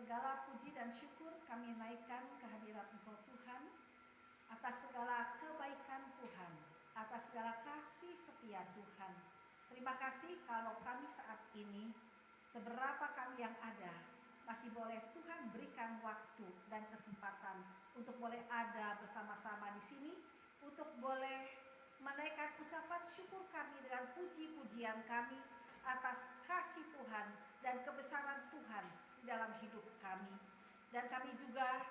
Segala puji dan syukur kami naikkan ke hadirat Engkau Tuhan, atas segala kebaikan Tuhan, atas segala kasih setia Tuhan. Terima kasih kalau kami saat ini, seberapa kami yang ada, masih boleh Tuhan berikan waktu dan kesempatan untuk boleh ada bersama-sama di sini, untuk boleh menaikkan ucapan syukur kami dengan puji-pujian kami atas kasih Tuhan dan kebesaran Tuhan di dalam hidup kami. Dan kami juga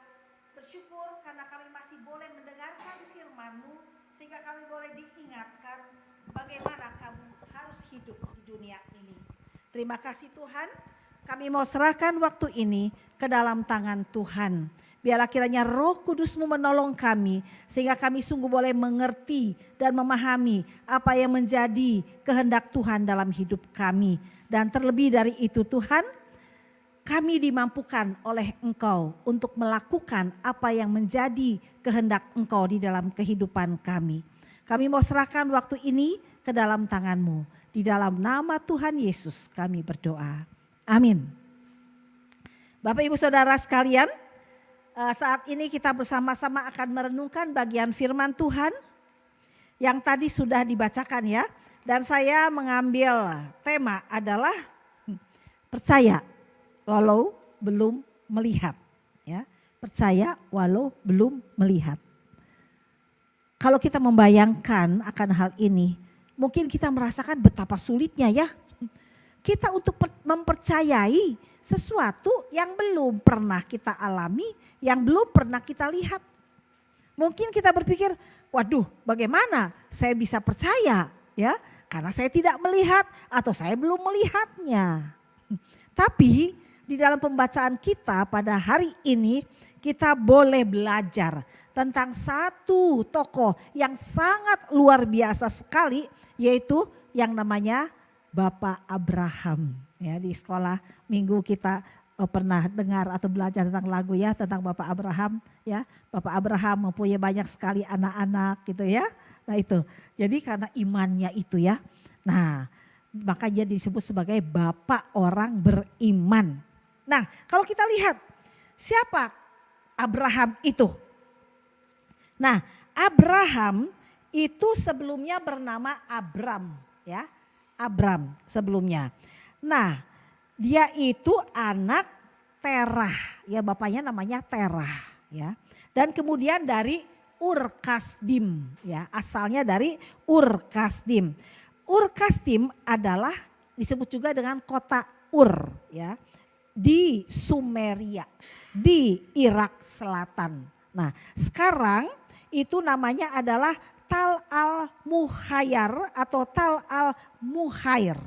bersyukur karena kami masih boleh mendengarkan firman-Mu, sehingga kami boleh diingatkan bagaimana kamu harus hidup di dunia ini. Terima kasih Tuhan, kami mau serahkan waktu ini ke dalam tangan Tuhan. Biarlah kiranya Roh Kudus-Mu menolong kami, sehingga kami sungguh boleh mengerti dan memahami apa yang menjadi kehendak Tuhan dalam hidup kami. Dan terlebih dari itu Tuhan, kami dimampukan oleh Engkau untuk melakukan apa yang menjadi kehendak Engkau di dalam kehidupan kami. Kami mau serahkan waktu ini ke dalam tangan-Mu. Di dalam nama Tuhan Yesus kami berdoa. Amin. Bapak Ibu Saudara sekalian, saat ini kita bersama-sama akan merenungkan bagian firman Tuhan yang tadi sudah dibacakan ya. Dan saya mengambil tema adalah percaya walau belum melihat, ya. Percaya walau belum melihat. Kalau kita membayangkan akan hal ini, mungkin kita merasakan betapa sulitnya ya. Kita untuk mempercayai sesuatu yang belum pernah kita alami, yang belum pernah kita lihat. Mungkin kita berpikir, waduh, bagaimana saya bisa percaya, ya? Karena saya tidak melihat atau saya belum melihatnya. Tapi di dalam pembacaan kita pada hari ini kita boleh belajar tentang satu tokoh yang sangat luar biasa sekali, yaitu yang namanya Bapak Abraham. Ya, di sekolah minggu kita pernah dengar atau belajar tentang lagu ya tentang Bapak Abraham ya. Bapak Abraham mempunyai banyak sekali anak-anak gitu ya. Nah itu. Jadi karena imannya itu ya. Nah, maka dia disebut sebagai bapak orang beriman. Nah, kalau kita lihat siapa Abraham itu? Nah, Abraham itu sebelumnya bernama Abram ya. Abram sebelumnya. Nah, dia itu anak Terah, ya bapaknya namanya Terah ya. Dan kemudian dari Ur Kasdim ya, asalnya dari Ur Kasdim. Ur Kasdim adalah disebut juga dengan kota Ur ya, di Sumeria, di Irak Selatan. Nah, sekarang itu namanya adalah Tal al-Muhayyar atau Tal al-Muhair.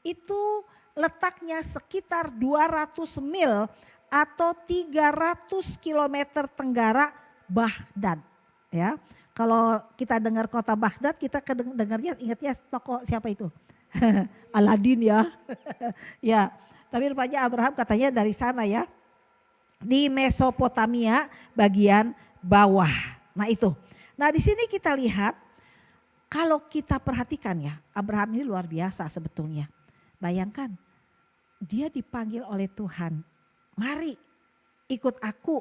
Itu letaknya sekitar 200 mil atau 300 kilometer tenggara Baghdad. Ya, kalau kita dengar kota Baghdad, kita dengarnya ingatnya tokoh siapa itu? Aladin ya. Ya, tapi rupanya Abraham katanya dari sana ya. Di Mesopotamia bagian bawah. Nah itu. Nah di sini kita lihat, kalau kita perhatikan ya, Abraham ini luar biasa sebetulnya. Bayangkan, dia dipanggil oleh Tuhan, mari ikut aku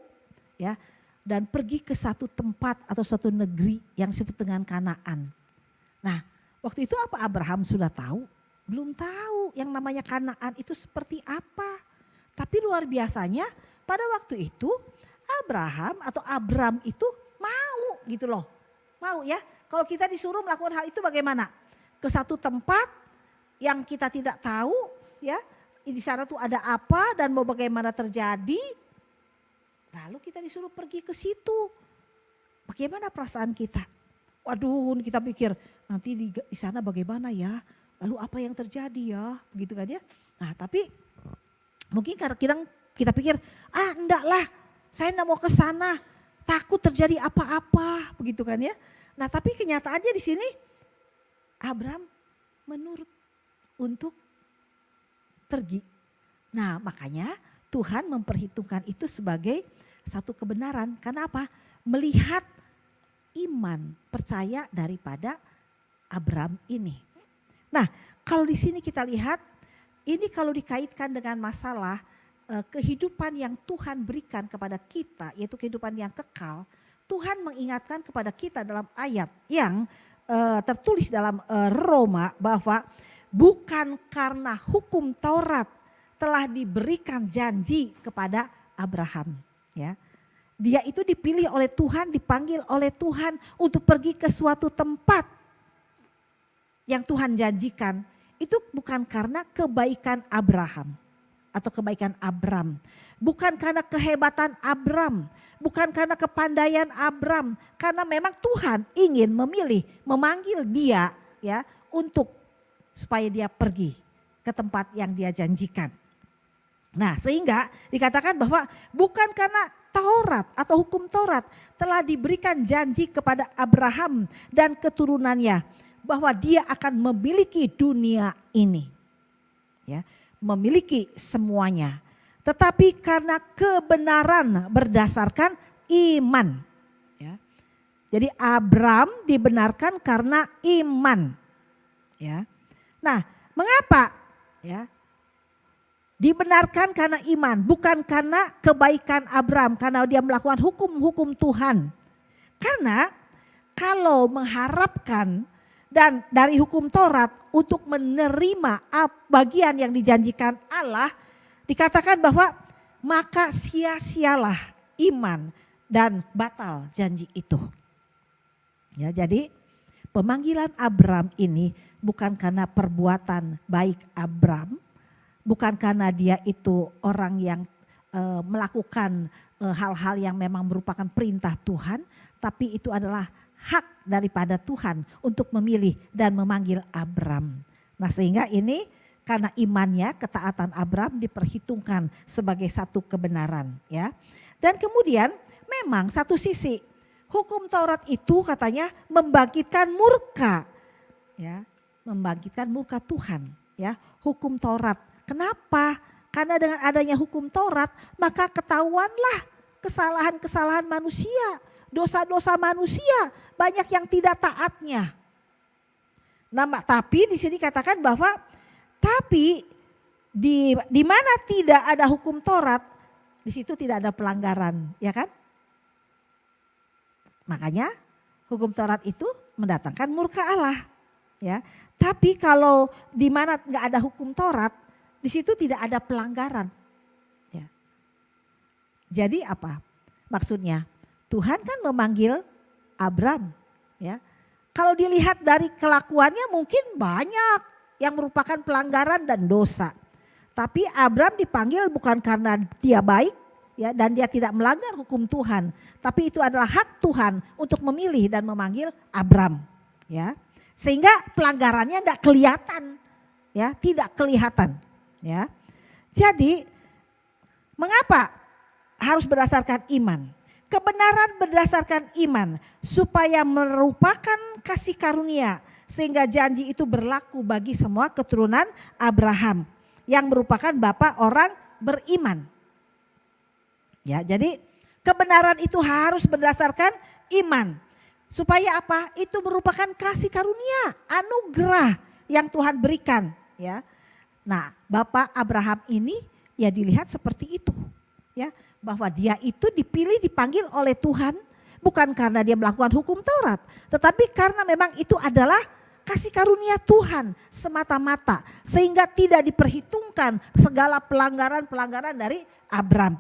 ya, dan pergi ke satu tempat atau satu negeri yang disebut dengan Kanaan. Nah, waktu itu apa Abraham sudah tahu? Belum tahu yang namanya Kanaan itu seperti apa. Tapi luar biasanya pada waktu itu Abraham atau Abram itu mau gitu loh. Mau ya, kalau kita disuruh melakukan hal itu bagaimana? Ke satu tempat yang kita tidak tahu ya, di sana tuh ada apa dan mau bagaimana terjadi. Lalu kita disuruh pergi ke situ. Bagaimana perasaan kita? Waduh, kita pikir nanti di sana bagaimana ya? Lalu apa yang terjadi ya? Begitu kan ya. Nah tapi mungkin karena kita pikir, enggak lah, saya enggak mau ke sana. Takut terjadi apa-apa, begitu kan ya. Nah tapi kenyataannya di sini Abram menurut untuk pergi. Nah makanya Tuhan memperhitungkan itu sebagai satu kebenaran. Karena apa? Melihat iman, percaya daripada Abram ini. Nah kalau di sini kita lihat, ini kalau dikaitkan dengan masalah kehidupan yang Tuhan berikan kepada kita, yaitu kehidupan yang kekal, Tuhan mengingatkan kepada kita dalam ayat yang tertulis dalam Roma bahwa bukan karena hukum Taurat telah diberikan janji kepada Abraham, ya. Dia itu dipilih oleh Tuhan, dipanggil oleh Tuhan untuk pergi ke suatu tempat yang Tuhan janjikan. Itu bukan karena kebaikan Abraham atau kebaikan Abram. Bukan karena kehebatan Abram, bukan karena kepandaian Abram, karena memang Tuhan ingin memilih, memanggil dia, ya, untuk supaya dia pergi ke tempat yang dia janjikan. Nah, sehingga dikatakan bahwa bukan karena Taurat atau hukum Taurat telah diberikan janji kepada Abraham dan keturunannya bahwa dia akan memiliki dunia ini, ya, memiliki semuanya. Tetapi karena kebenaran berdasarkan iman, ya. Jadi Abram dibenarkan karena iman, ya. Nah, mengapa, ya? Dibenarkan karena iman, bukan karena kebaikan Abram, karena dia melakukan hukum-hukum Tuhan. Karena kalau mengharapkan dan dari hukum Taurat untuk menerima bagian yang dijanjikan Allah, dikatakan bahwa maka sia-sialah iman dan batal janji itu. Ya, jadi pemanggilan Abram ini bukan karena perbuatan baik Abram, bukan karena dia itu orang yang melakukan hal-hal yang memang merupakan perintah Tuhan, tapi itu adalah hak daripada Tuhan untuk memilih dan memanggil Abram. Nah, sehingga ini karena imannya, ketaatan Abram diperhitungkan sebagai satu kebenaran, ya. Dan kemudian memang satu sisi hukum Taurat itu katanya membangkitkan murka, ya, membangkitkan murka Tuhan, ya, hukum Taurat. Kenapa? Karena dengan adanya hukum Taurat maka ketahuanlah kesalahan-kesalahan manusia, dosa-dosa manusia, banyak yang tidak taatnya. Nah, tapi di sini katakan bahwa tapi di mana tidak ada hukum Taurat, di situ tidak ada pelanggaran, ya kan? Makanya hukum Taurat itu mendatangkan murka Allah, ya. Tapi kalau di mana nggak ada hukum Taurat, di situ tidak ada pelanggaran. Ya. Jadi apa? Maksudnya Tuhan kan memanggil Abram, ya. Kalau dilihat dari kelakuannya mungkin banyak yang merupakan pelanggaran dan dosa. Tapi Abram dipanggil bukan karena dia baik, ya, dan dia tidak melanggar hukum Tuhan, tapi itu adalah hak Tuhan untuk memilih dan memanggil Abram, ya. Sehingga pelanggarannya tidak kelihatan, ya, tidak kelihatan, ya. Jadi mengapa harus berdasarkan iman? Kebenaran berdasarkan iman supaya merupakan kasih karunia sehingga janji itu berlaku bagi semua keturunan Abraham yang merupakan bapa orang beriman. Ya, jadi kebenaran itu harus berdasarkan iman. Supaya apa? Itu merupakan kasih karunia, anugerah yang Tuhan berikan, ya. Nah, Bapak Abraham ini ya dilihat seperti itu, ya, bahwa dia itu dipilih, dipanggil oleh Tuhan bukan karena dia melakukan hukum Taurat, tetapi karena memang itu adalah kasih karunia Tuhan semata-mata, sehingga tidak diperhitungkan segala pelanggaran-pelanggaran dari Abram,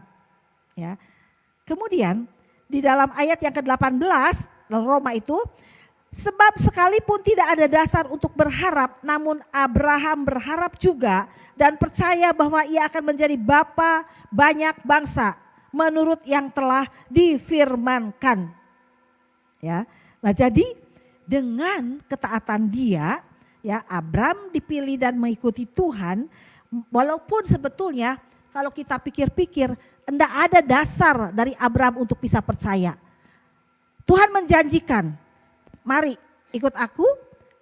ya. Kemudian di dalam ayat yang ke-18 Roma itu, sebab sekalipun tidak ada dasar untuk berharap, namun Abraham berharap juga dan percaya bahwa ia akan menjadi bapa banyak bangsa menurut yang telah difirmankan. Ya. Nah, jadi dengan ketaatan dia, ya, Abram dipilih dan mengikuti Tuhan, walaupun sebetulnya kalau kita pikir-pikir enggak ada dasar dari Abram untuk bisa percaya. Tuhan menjanjikan, mari ikut aku,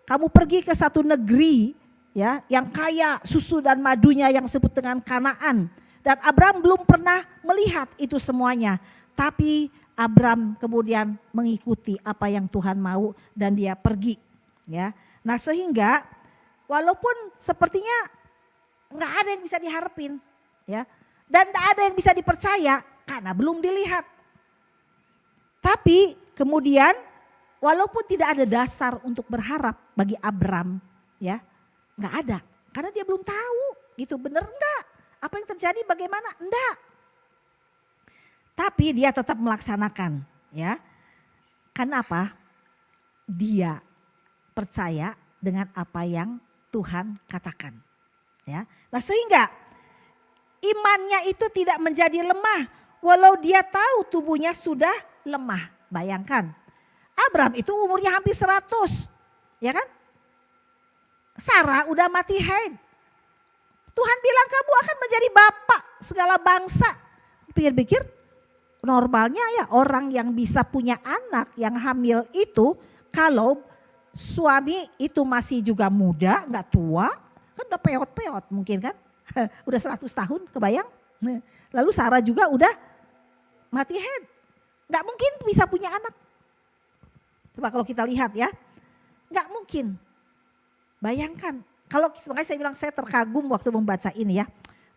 kamu pergi ke satu negeri, ya, yang kaya susu dan madunya yang disebut dengan Kanaan. Dan Abram belum pernah melihat itu semuanya. Tapi Abram kemudian mengikuti apa yang Tuhan mau dan dia pergi, ya. Nah, sehingga walaupun sepertinya nggak ada yang bisa diharapin, ya, Dan tidak ada yang bisa dipercaya karena belum dilihat. Tapi kemudian walaupun tidak ada dasar untuk berharap bagi Abram, ya, nggak ada, karena dia belum tahu, gitu, bener enggak? Apa yang terjadi? Bagaimana? Enggak. Tapi dia tetap melaksanakan, ya. Kenapa? Dia percaya dengan apa yang Tuhan katakan, ya. Nah, sehingga imannya itu tidak menjadi lemah, walau dia tahu tubuhnya sudah lemah. Bayangkan, Abram itu umurnya hampir 100, ya kan? Sarah udah mati haid. Tuhan bilang kamu akan menjadi bapak segala bangsa. Pikir-pikir, normalnya ya orang yang bisa punya anak yang hamil itu kalau suami itu masih juga muda, nggak tua, kan udah peot-peot mungkin kan. Udah 100 tahun, kebayang. Lalu Sarah juga udah mati haid. Nggak mungkin bisa punya anak. Coba kalau kita lihat ya, nggak mungkin. Bayangkan, kalau makanya saya bilang saya terkagum waktu membaca ini ya.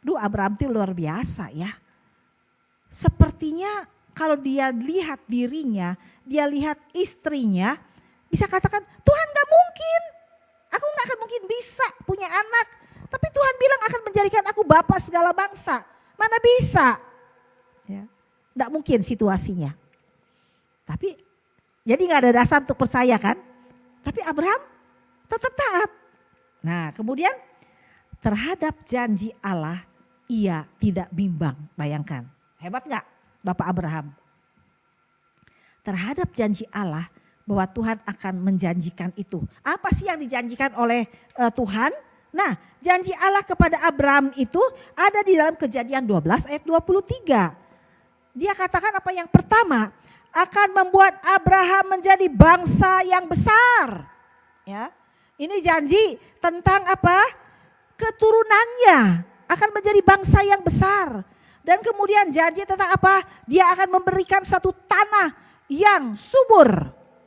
Duh, Abraham itu luar biasa ya. Sepertinya kalau dia lihat dirinya, dia lihat istrinya, bisa katakan Tuhan gak mungkin. Aku gak akan mungkin bisa punya anak. Tapi Tuhan bilang akan menjadikan aku bapak segala bangsa. Mana bisa. Ya, gak mungkin situasinya. Tapi jadi gak ada dasar untuk percaya kan. Tapi Abraham tetap taat. Nah kemudian terhadap janji Allah ia tidak bimbang. Bayangkan, hebat gak Bapak Abraham? Terhadap janji Allah bahwa Tuhan akan menjanjikan itu. Apa sih yang dijanjikan oleh Tuhan? Nah, janji Allah kepada Abraham itu ada di dalam Kejadian 12 ayat 23. Dia katakan apa yang pertama? Akan membuat Abraham menjadi bangsa yang besar. Ya, ini janji tentang apa? Keturunannya akan menjadi bangsa yang besar. Dan kemudian janji tentang apa? Dia akan memberikan satu tanah yang subur,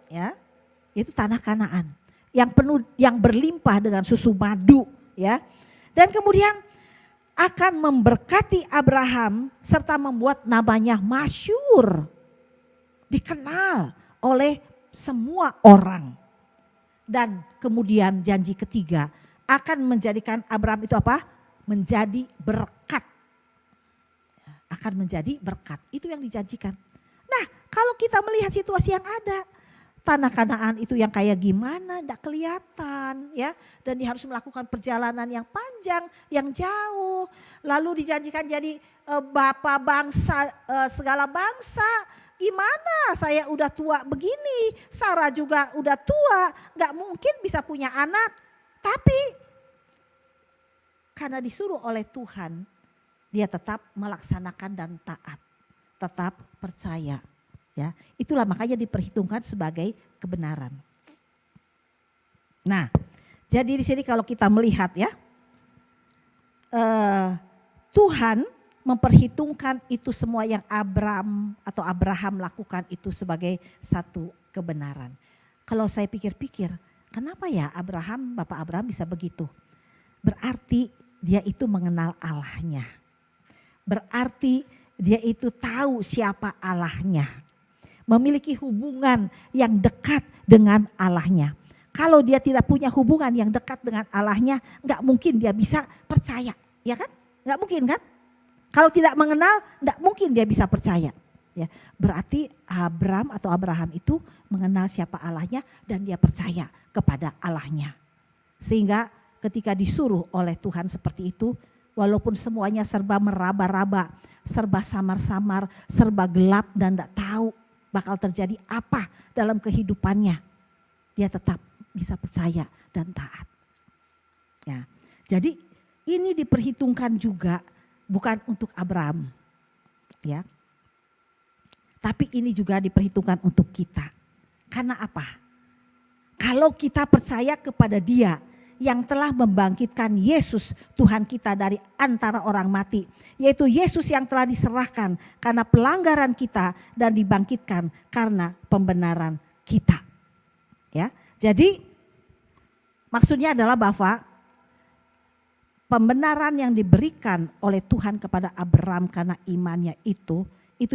ya, itu tanah Kanaan yang penuh, yang berlimpah dengan susu madu, ya. Dan kemudian akan memberkati Abraham serta membuat namanya masyhur, dikenal oleh semua orang. Dan kemudian janji ketiga akan menjadikan Abraham itu apa? Menjadi berkat. Akan menjadi berkat, itu yang dijanjikan. Nah, kalau kita melihat situasi yang ada, tanah Kanaan itu yang kayak gimana enggak kelihatan ya. Dan dia harus melakukan perjalanan yang panjang, yang jauh. Lalu dijanjikan jadi bapak bangsa, segala bangsa. Gimana saya udah tua begini, Sarah juga udah tua, enggak mungkin bisa punya anak. Tapi karena disuruh oleh Tuhan, dia tetap melaksanakan dan taat. Tetap percaya. Ya, itulah makanya diperhitungkan sebagai kebenaran. Nah, jadi di sini kalau kita melihat ya, Tuhan memperhitungkan itu semua yang Abraham lakukan itu sebagai satu kebenaran. Kalau saya pikir-pikir, kenapa ya Bapak Abraham bisa begitu? Berarti dia itu mengenal Allahnya. Berarti dia itu tahu siapa Allahnya. Memiliki hubungan yang dekat dengan Allahnya. Kalau dia tidak punya hubungan yang dekat dengan Allahnya, nggak mungkin dia bisa percaya, ya kan? Nggak mungkin kan? Kalau tidak mengenal, nggak mungkin dia bisa percaya. Ya, berarti Abraham itu mengenal siapa Allahnya dan dia percaya kepada Allahnya. Sehingga ketika disuruh oleh Tuhan seperti itu, walaupun semuanya serba meraba-raba, serba samar-samar, serba gelap dan tidak tahu bakal terjadi apa dalam kehidupannya, dia tetap bisa percaya dan taat. Ya, jadi ini diperhitungkan juga bukan untuk Abraham, ya, tapi ini juga diperhitungkan untuk kita. Karena apa? Kalau kita percaya kepada Dia yang telah membangkitkan Yesus Tuhan kita dari antara orang mati. Yaitu Yesus yang telah diserahkan karena pelanggaran kita dan dibangkitkan karena pembenaran kita. Ya, jadi maksudnya adalah bahwa pembenaran yang diberikan oleh Tuhan kepada Abraham karena imannya itu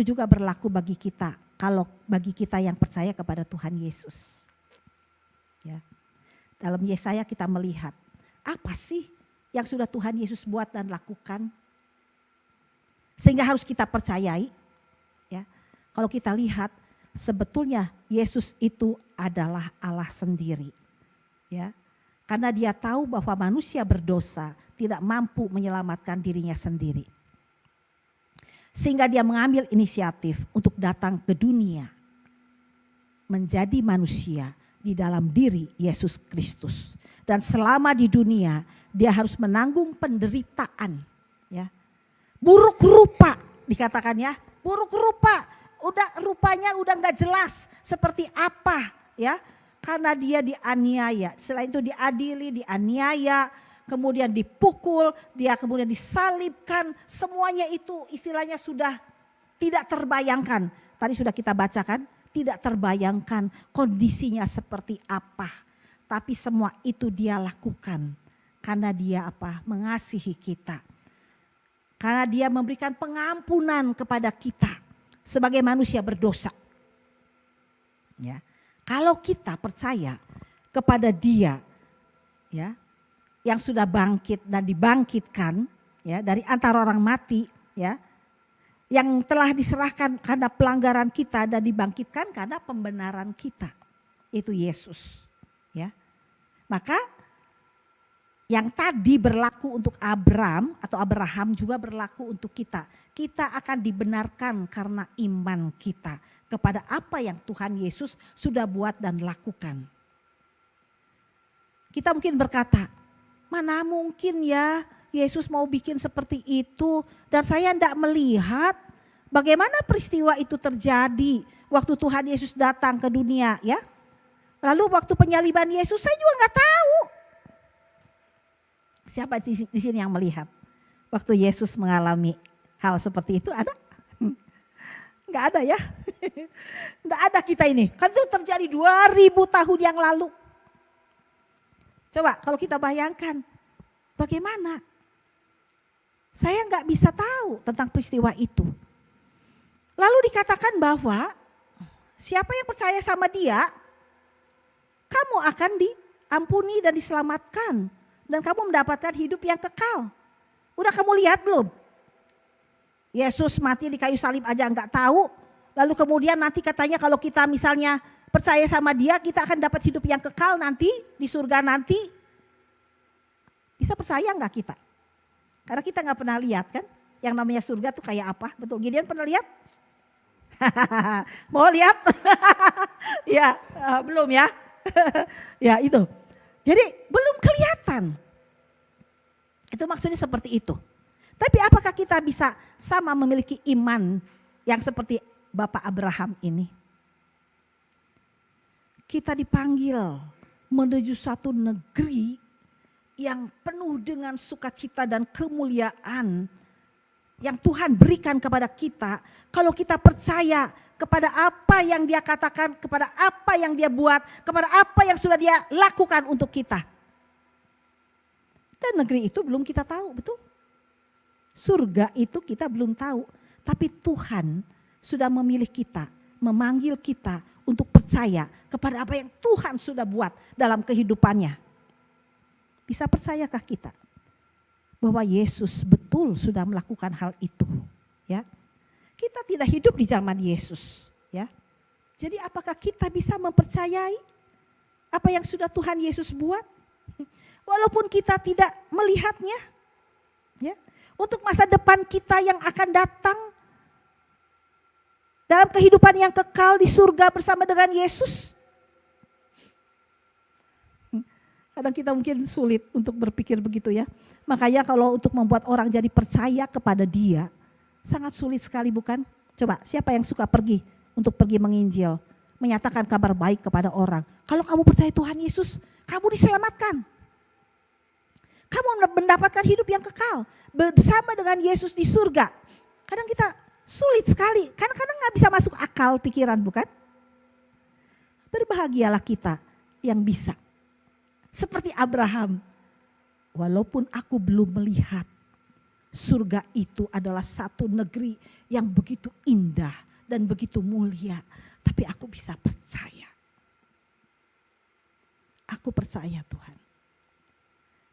juga berlaku bagi kita. Kalau bagi kita yang percaya kepada Tuhan Yesus. Ya. Dalam Yesaya kita melihat apa sih yang sudah Tuhan Yesus buat dan lakukan. Sehingga harus kita percayai. Ya. Kalau kita lihat sebetulnya Yesus itu adalah Allah sendiri. Ya. Karena dia tahu bahwa manusia berdosa tidak mampu menyelamatkan dirinya sendiri. Sehingga dia mengambil inisiatif untuk datang ke dunia. Menjadi manusia di dalam diri Yesus Kristus. Dan selama di dunia dia harus menanggung penderitaan. Ya. Buruk rupa dikatakan ya. Buruk rupa. Rupanya udah gak jelas seperti apa ya. Karena dia dianiaya, selain itu diadili, dianiaya, kemudian dipukul, dia kemudian disalibkan. Semuanya itu istilahnya sudah tidak terbayangkan. Tadi sudah kita bacakan, tidak terbayangkan kondisinya seperti apa. Tapi semua itu dia lakukan karena dia apa? Mengasihi kita. Karena dia memberikan pengampunan kepada kita sebagai manusia berdosa. Ya. Kalau kita percaya kepada dia ya, yang sudah bangkit dan dibangkitkan ya, dari antara orang mati ya, yang telah diserahkan karena pelanggaran kita dan dibangkitkan karena pembenaran kita, itu Yesus ya. Maka yang tadi berlaku untuk Abraham juga berlaku untuk kita. Kita akan dibenarkan karena iman kita kepada apa yang Tuhan Yesus sudah buat dan lakukan. Kita mungkin berkata, mana mungkin ya Yesus mau bikin seperti itu. Dan saya tidak melihat bagaimana peristiwa itu terjadi waktu Tuhan Yesus datang ke dunia ya. Lalu waktu penyaliban Yesus saya juga nggak tahu. Siapa di sini yang melihat waktu Yesus mengalami hal seperti itu? Ada? Enggak ada ya. Enggak ada kita ini. Kan itu terjadi 2000 tahun yang lalu. Coba kalau kita bayangkan bagaimana? Saya enggak bisa tahu tentang peristiwa itu. Lalu dikatakan bahwa siapa yang percaya sama dia, kamu akan diampuni dan diselamatkan. Dan kamu mendapatkan hidup yang kekal. Udah kamu lihat belum? Yesus mati di kayu salib aja enggak tahu. Lalu kemudian nanti katanya kalau kita misalnya percaya sama dia, kita akan dapat hidup yang kekal nanti di surga nanti. Bisa percaya enggak kita? Karena kita enggak pernah lihat kan. Yang namanya surga tuh kayak apa? Betul, Gideon pernah lihat? Mau lihat? Ya, belum ya. Ya itu. Jadi belum kelihatan. Itu maksudnya seperti itu. Tapi apakah kita bisa sama memiliki iman yang seperti Bapak Abraham ini? Kita dipanggil menuju suatu negeri yang penuh dengan sukacita dan kemuliaan yang Tuhan berikan kepada kita. Kalau kita percaya kepada apa yang dia katakan, kepada apa yang dia buat, kepada apa yang sudah dia lakukan untuk kita. Dan negeri itu belum kita tahu, betul? Surga itu kita belum tahu. Tapi Tuhan sudah memilih kita, memanggil kita untuk percaya kepada apa yang Tuhan sudah buat dalam kehidupannya. Bisa percayakah kita bahwa Yesus betul sudah melakukan hal itu? Ya. Kita tidak hidup di zaman Yesus, ya. Jadi apakah kita bisa mempercayai apa yang sudah Tuhan Yesus buat? Walaupun kita tidak melihatnya, ya. Untuk masa depan kita yang akan datang dalam kehidupan yang kekal di surga bersama dengan Yesus. Kadang kita mungkin sulit untuk berpikir begitu ya. Makanya kalau untuk membuat orang jadi percaya kepada dia, sangat sulit sekali bukan? Coba siapa yang suka pergi untuk pergi menginjil, menyatakan kabar baik kepada orang. Kalau kamu percaya Tuhan Yesus, kamu diselamatkan. Kamu mendapatkan hidup yang kekal bersama dengan Yesus di surga. Kadang kita sulit sekali, kadang-kadang gak bisa masuk akal pikiran bukan? Berbahagialah kita yang bisa. Seperti Abraham walaupun aku belum melihat, surga itu adalah satu negeri yang begitu indah dan begitu mulia. Tapi aku bisa percaya. Aku percaya Tuhan.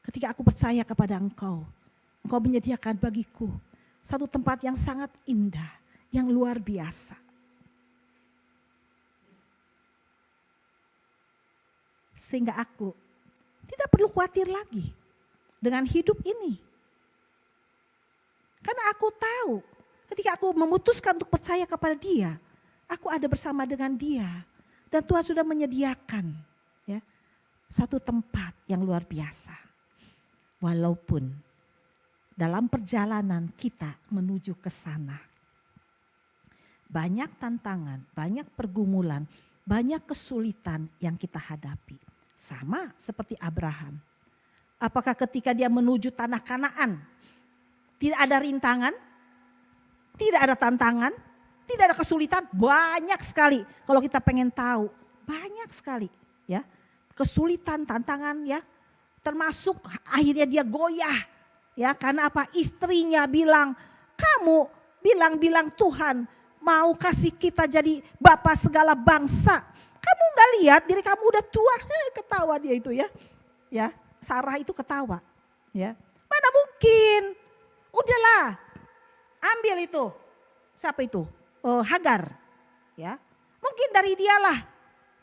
Ketika aku percaya kepada Engkau, Engkau menyediakan bagiku satu tempat yang sangat indah, yang luar biasa. Sehingga aku tidak perlu khawatir lagi dengan hidup ini. Karena aku tahu ketika aku memutuskan untuk percaya kepada Dia, aku ada bersama dengan Dia. Dan Tuhan sudah menyediakan ya, satu tempat yang luar biasa. Walaupun dalam perjalanan kita menuju ke sana, banyak tantangan, banyak pergumulan, banyak kesulitan yang kita hadapi. Sama seperti Abraham. Apakah ketika dia menuju tanah Kanaan, tidak ada rintangan, tidak ada tantangan, tidak ada kesulitan? Banyak sekali. Kalau kita pengen tahu, banyak sekali ya. Kesulitan, tantangan ya. Termasuk akhirnya dia goyah ya, karena apa? Istrinya bilang, kamu bilang Tuhan mau kasih kita jadi bapak segala bangsa. Kamu gak lihat diri kamu udah tua? Ketawa dia itu ya. Ya, Sarah itu ketawa. Ya, mana mungkin? Udahlah, ambil itu. Siapa itu? Hagar. Ya, mungkin dari dialah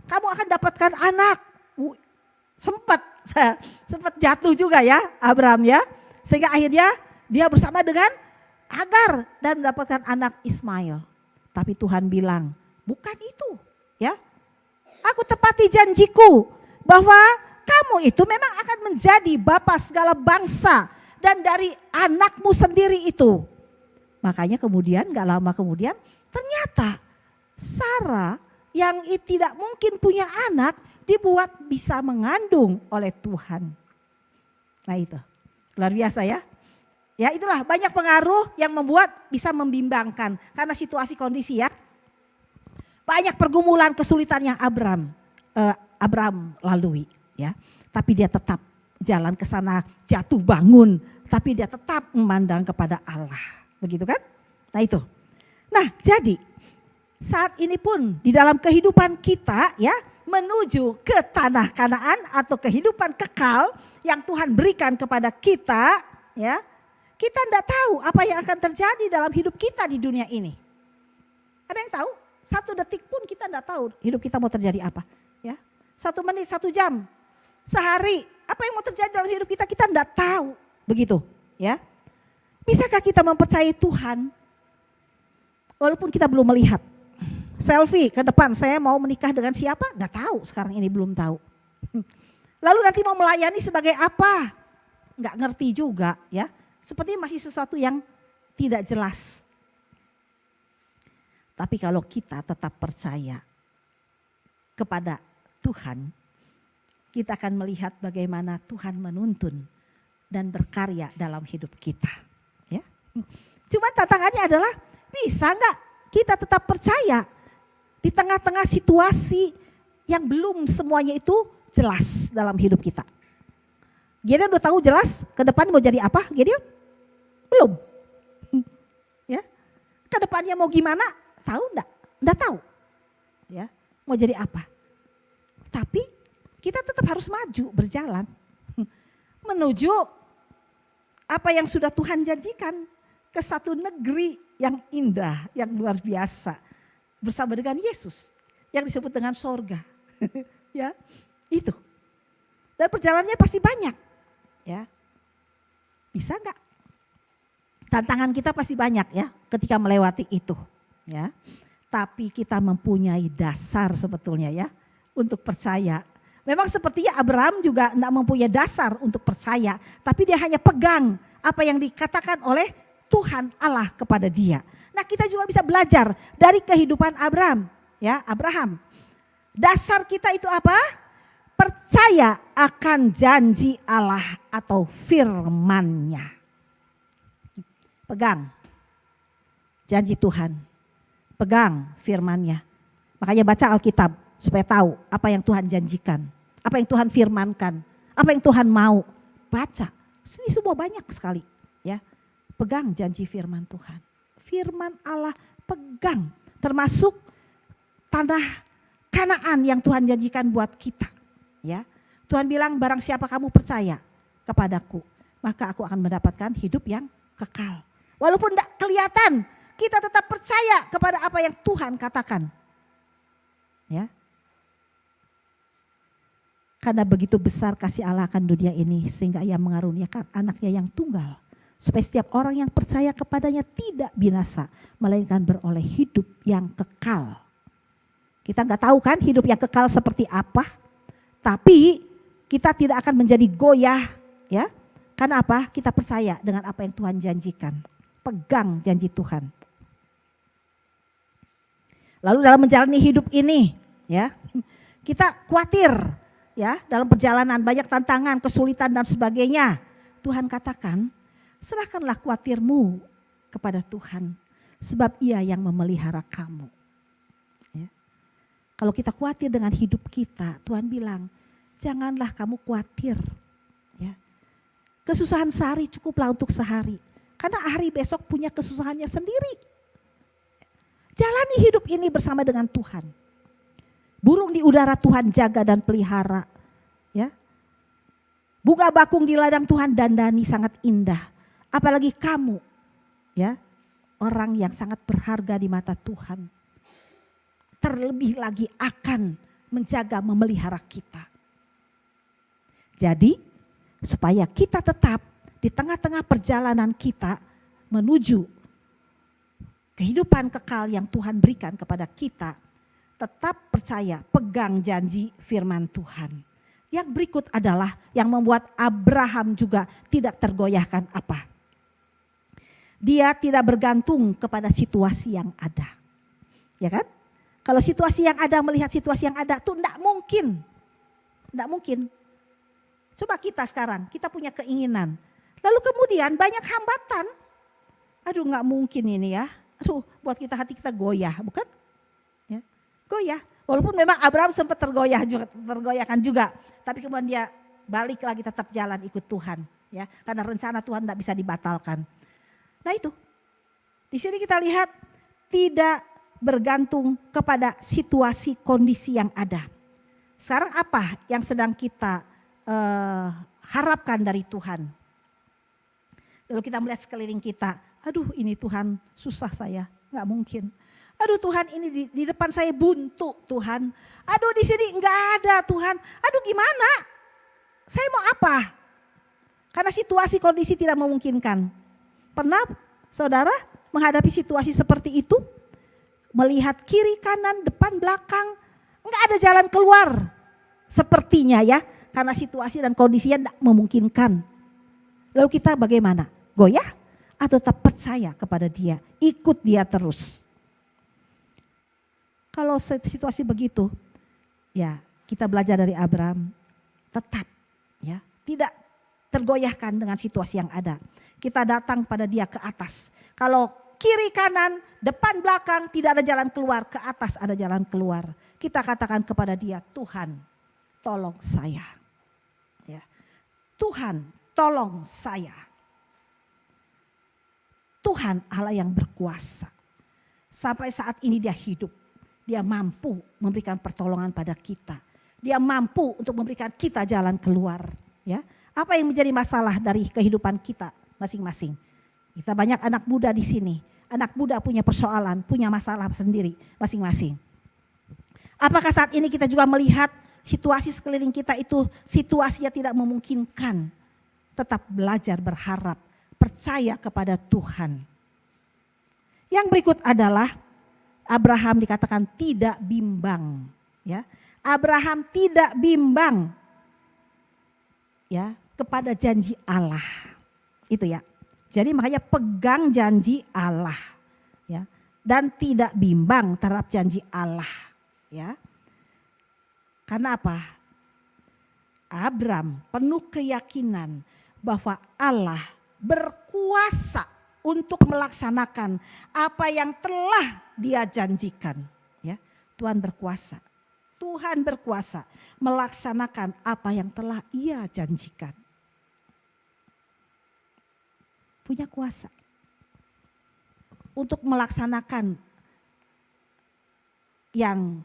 kamu akan dapatkan anak. Sempat jatuh juga ya Abraham ya. Sehingga akhirnya dia bersama dengan Hagar dan mendapatkan anak Ismail. Tapi Tuhan bilang, bukan itu ya. Aku tepati janjiku bahwa kamu itu memang akan menjadi bapak segala bangsa. Dan dari anakmu sendiri itu. Makanya kemudian gak lama kemudian ternyata Sarah yang tidak mungkin punya anak dibuat bisa mengandung oleh Tuhan. Nah itu luar biasa ya. Ya itulah banyak pengaruh yang membuat bisa membimbangkan. Karena situasi kondisi ya. Banyak pergumulan kesulitan yang Abraham lalui ya. Tapi dia tetap jalan ke sana, jatuh bangun, tapi dia tetap memandang kepada Allah. Begitu kan? Nah itu. Nah jadi saat ini pun di dalam kehidupan kita ya, menuju ke tanah Kanaan atau kehidupan kekal yang Tuhan berikan kepada kita ya. Kita tidak tahu apa yang akan terjadi dalam hidup kita di dunia ini. Ada yang tahu? 1 detik pun kita tidak tahu hidup kita mau terjadi apa. Ya, 1 menit, 1 jam, sehari, apa yang mau terjadi dalam hidup kita tidak tahu. Begitu ya. Bisakah kita mempercayai Tuhan walaupun kita belum melihat? Selfie ke depan, saya mau menikah dengan siapa? Gak tahu, sekarang ini belum tahu. Lalu nanti mau melayani sebagai apa? Gak ngerti juga ya. Sepertinya masih sesuatu yang tidak jelas. Tapi kalau kita tetap percaya kepada Tuhan, kita akan melihat bagaimana Tuhan menuntun dan berkarya dalam hidup kita. Ya. Cuma tantangannya adalah bisa gak kita tetap percaya di tengah-tengah situasi yang belum semuanya itu jelas dalam hidup kita. Gideon udah tahu jelas ke depan mau jadi apa Gideon? Belum. Ya. Ke depannya mau gimana? Tahu enggak? Enggak tahu. Ya. Mau jadi apa? Tapi kita tetap harus maju berjalan menuju apa yang sudah Tuhan janjikan ke satu negeri yang indah, yang luar biasa. Bersama dengan Yesus yang disebut dengan sorga. Ya, itu. Dan perjalanannya pasti banyak. Ya. Bisa enggak? Tantangan kita pasti banyak ya ketika melewati itu. Ya. Tapi kita mempunyai dasar sebetulnya ya untuk percaya. Memang sepertinya Abraham juga tidak mempunyai dasar untuk percaya. Tapi dia hanya pegang apa yang dikatakan oleh Tuhan Allah kepada dia. Nah kita juga bisa belajar dari kehidupan Abraham. Ya, Abraham. Dasar kita itu apa? Percaya akan janji Allah atau firman-Nya. Pegang janji Tuhan. Pegang firman-Nya. Makanya baca Alkitab supaya tahu apa yang Tuhan janjikan. Apa yang Tuhan firmankan. Apa yang Tuhan mau. Baca Ini semua banyak sekali ya. Pegang janji firman Tuhan. Firman Allah pegang, termasuk tanah Kanaan yang Tuhan janjikan buat kita. Ya, Tuhan bilang barang siapa kamu percaya kepadaku, maka aku akan mendapatkan hidup yang kekal. Walaupun tidak kelihatan, kita tetap percaya kepada apa yang Tuhan katakan. Ya, karena begitu besar kasih Allah akan dunia ini sehingga Ia mengaruniakan anaknya yang tunggal. Supaya setiap orang yang percaya kepadanya tidak binasa, melainkan beroleh hidup yang kekal. Kita nggak tahu kan hidup yang kekal seperti apa, tapi kita tidak akan menjadi goyah, ya. Karena apa? Kita percaya dengan apa yang Tuhan janjikan. Pegang janji Tuhan. Lalu dalam menjalani hidup ini, ya, kita khawatir, ya, dalam perjalanan banyak tantangan, kesulitan dan sebagainya. Tuhan katakan, serahkanlah khawatirmu kepada Tuhan, sebab Ia yang memelihara kamu. Kalau kita khawatir dengan hidup kita, Tuhan bilang, janganlah kamu khawatir. Ya. Kesusahan sehari cukuplah untuk sehari. Karena hari besok punya kesusahannya sendiri. Jalani hidup ini bersama dengan Tuhan. Burung di udara Tuhan jaga dan pelihara. Ya. Bunga bakung di ladang Tuhan dandani sangat indah. Apalagi kamu, ya, orang yang sangat berharga di mata Tuhan. Terlebih lagi akan menjaga memelihara kita. Jadi supaya kita tetap di tengah-tengah perjalanan kita menuju kehidupan kekal yang Tuhan berikan kepada kita, tetap percaya, pegang janji firman Tuhan. Yang berikut adalah yang membuat Abraham juga tidak tergoyahkan apa? Dia tidak bergantung kepada situasi yang ada. Ya kan? Kalau situasi yang ada, melihat situasi yang ada tuh enggak mungkin. Enggak mungkin. Coba kita sekarang, kita punya keinginan. Lalu kemudian banyak hambatan. Aduh enggak mungkin ini ya. Aduh buat kita hati kita goyah, bukan? Ya, goyah. Walaupun memang Abraham sempat tergoyahkan juga. Tapi kemudian dia balik lagi tetap jalan ikut Tuhan. Ya, karena rencana Tuhan enggak bisa dibatalkan. Nah itu, di sini kita lihat tidak bergantung kepada situasi kondisi yang ada. Sekarang apa yang sedang kita harapkan dari Tuhan? Lalu kita melihat sekeliling kita, aduh ini Tuhan susah saya, nggak mungkin. Aduh Tuhan ini di depan saya buntu Tuhan. Aduh di sini nggak ada Tuhan. Aduh gimana? Saya mau apa? Karena situasi kondisi tidak memungkinkan. Pernah saudara menghadapi situasi seperti itu? Melihat kiri, kanan, depan, belakang. Enggak ada jalan keluar. Sepertinya ya. Karena situasi dan kondisinya tidak memungkinkan. Lalu kita bagaimana? Goyah? Atau tetap percaya kepada Dia? Ikut Dia terus. Kalau situasi begitu. Ya kita belajar dari Abraham. Tetap ya. Tidak tergoyahkan dengan situasi yang ada. Kita datang pada Dia ke atas. Kalau kiri kanan, depan belakang tidak ada jalan keluar, ke atas ada jalan keluar. Kita katakan kepada Dia, Tuhan tolong saya. Ya. Tuhan tolong saya. Tuhan Allah yang berkuasa. Sampai saat ini Dia hidup. Dia mampu memberikan pertolongan pada kita. Dia mampu untuk memberikan kita jalan keluar. Ya. Apa yang menjadi masalah dari kehidupan kita masing-masing? Kita banyak anak muda di sini. Anak muda punya persoalan, punya masalah sendiri masing-masing. Apakah saat ini kita juga melihat situasi sekeliling kita itu situasinya tidak memungkinkan? Tetap belajar berharap, percaya kepada Tuhan. Yang berikut adalah Abraham dikatakan tidak bimbang. Ya, Abraham tidak bimbang ya kepada janji Allah. Itu ya. Jadi makanya pegang janji Allah ya dan tidak bimbang terhadap janji Allah ya. Karena apa? Abraham penuh keyakinan bahwa Allah berkuasa untuk melaksanakan apa yang telah Dia janjikan ya. Tuhan berkuasa. Tuhan berkuasa melaksanakan apa yang telah Ia janjikan. punya kuasa untuk melaksanakan yang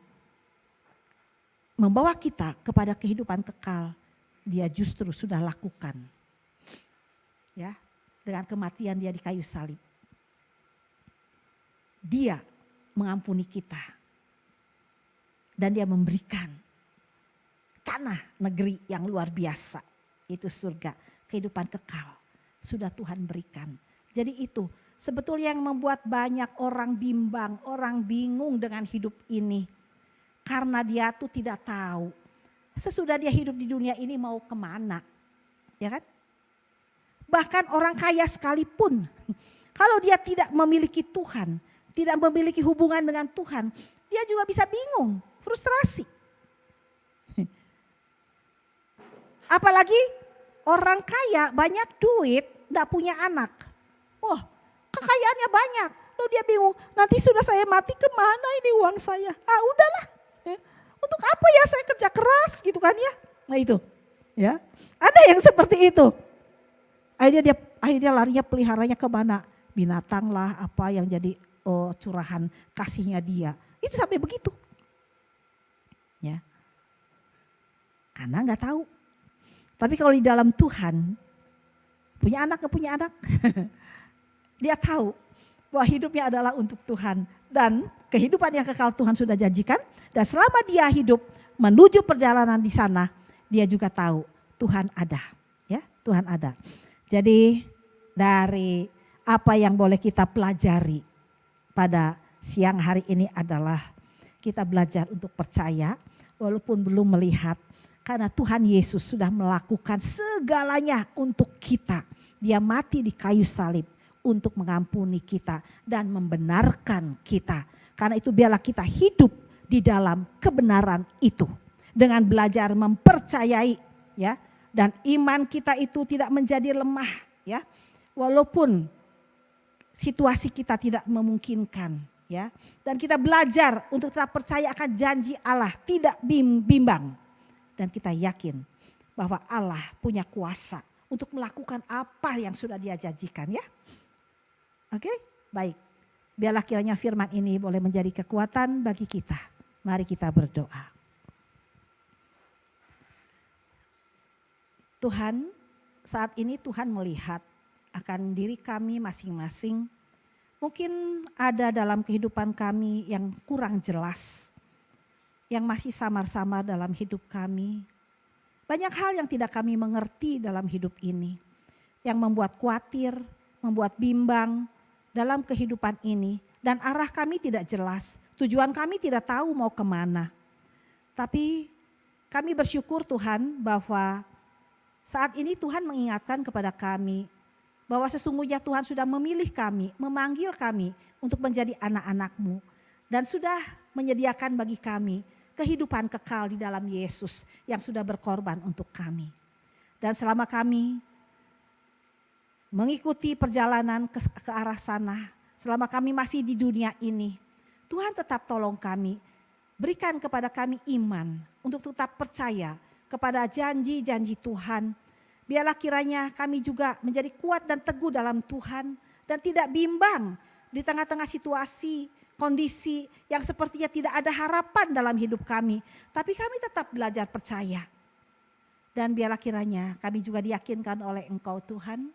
membawa kita kepada kehidupan kekal. Dia justru sudah lakukan. Ya, dengan kematian dia di kayu salib. Dia mengampuni kita. Dan dia memberikan tanah negeri yang luar biasa. Itu surga, kehidupan kekal. Sudah Tuhan berikan. Jadi itu sebetulnya yang membuat banyak orang bimbang, orang bingung dengan hidup ini. Karena dia tuh tidak tahu sesudah dia hidup di dunia ini mau kemana. Ya kan? Bahkan orang kaya sekalipun, kalau dia tidak memiliki Tuhan, tidak memiliki hubungan dengan Tuhan, dia juga bisa bingung, frustrasi. Apalagi orang kaya banyak duit, tidak punya anak. Wah, kekayaannya banyak. Lalu dia bingung, nanti sudah saya mati kemana ini uang saya? Udahlah. Untuk apa ya saya kerja keras gitu kan ya. Nah itu ya. Ada yang seperti itu. Akhirnya larinya peliharanya kemana? Binatang lah apa yang jadi curahan kasihnya dia. Itu sampai begitu. Ya. Karena gak tahu. Tapi kalau di dalam Tuhan, punya anak gak punya anak? Dia tahu bahwa hidupnya adalah untuk Tuhan. Dan kehidupan yang kekal Tuhan sudah janjikan. Dan selama dia hidup menuju perjalanan di sana, dia juga tahu Tuhan ada. Ya, Tuhan ada. Jadi dari apa yang boleh kita pelajari pada siang hari ini adalah kita belajar untuk percaya walaupun belum melihat. Karena Tuhan Yesus sudah melakukan segalanya untuk kita. Dia mati di kayu salib untuk mengampuni kita dan membenarkan kita. Karena itu biarlah kita hidup di dalam kebenaran itu. Dengan belajar mempercayai ya. Dan iman kita itu tidak menjadi lemah ya. Walaupun situasi kita tidak memungkinkan ya. Dan kita belajar untuk tetap percaya akan janji Allah, tidak bimbang. Dan kita yakin bahwa Allah punya kuasa untuk melakukan apa yang sudah dia janjikan ya. Oke, baik. Biarlah kiranya firman ini boleh menjadi kekuatan bagi kita. Mari kita berdoa. Tuhan, saat ini Tuhan melihat akan diri kami masing-masing. Mungkin ada dalam kehidupan kami yang kurang jelas. Yang masih samar-samar dalam hidup kami. Banyak hal yang tidak kami mengerti dalam hidup ini. Yang membuat khawatir, membuat bimbang dalam kehidupan ini. Dan arah kami tidak jelas. Tujuan kami tidak tahu mau kemana. Tapi kami bersyukur Tuhan bahwa saat ini Tuhan mengingatkan kepada kami bahwa sesungguhnya Tuhan sudah memilih kami, memanggil kami untuk menjadi anak-anak-Mu. Dan sudah menyediakan bagi kami kehidupan kekal di dalam Yesus yang sudah berkorban untuk kami. Dan selama kami mengikuti perjalanan ke arah sana, selama kami masih di dunia ini, Tuhan tetap tolong kami, berikan kepada kami iman untuk tetap percaya kepada janji-janji Tuhan. Biarlah kiranya kami juga menjadi kuat dan teguh dalam Tuhan dan tidak bimbang di tengah-tengah situasi, kondisi yang sepertinya tidak ada harapan dalam hidup kami. Tapi kami tetap belajar percaya. Dan biarlah kiranya kami juga diyakinkan oleh Engkau Tuhan.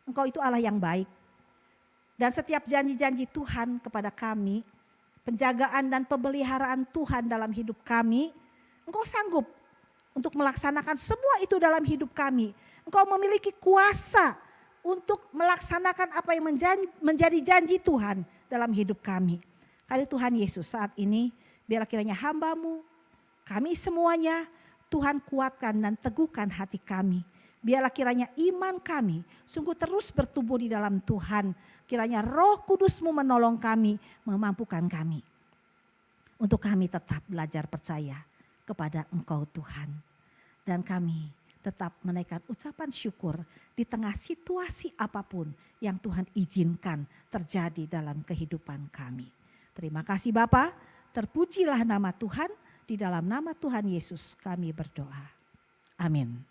Engkau itu Allah yang baik. Dan setiap janji-janji Tuhan kepada kami, penjagaan dan pemeliharaan Tuhan dalam hidup kami, Engkau sanggup untuk melaksanakan semua itu dalam hidup kami. Engkau memiliki kuasa untuk melaksanakan apa yang menjadi janji Tuhan dalam hidup kami. Kali Tuhan Yesus saat ini biarlah kiranya hamba-Mu, kami semuanya Tuhan kuatkan dan teguhkan hati kami. Biarlah kiranya iman kami sungguh terus bertumbuh di dalam Tuhan. Kiranya Roh Kudus-Mu menolong kami, memampukan kami. Untuk kami tetap belajar percaya kepada Engkau Tuhan. Dan kami tetap menaikkan ucapan syukur di tengah situasi apapun yang Tuhan izinkan terjadi dalam kehidupan kami. Terima kasih Bapa, terpujilah nama Tuhan, di dalam nama Tuhan Yesus kami berdoa. Amin.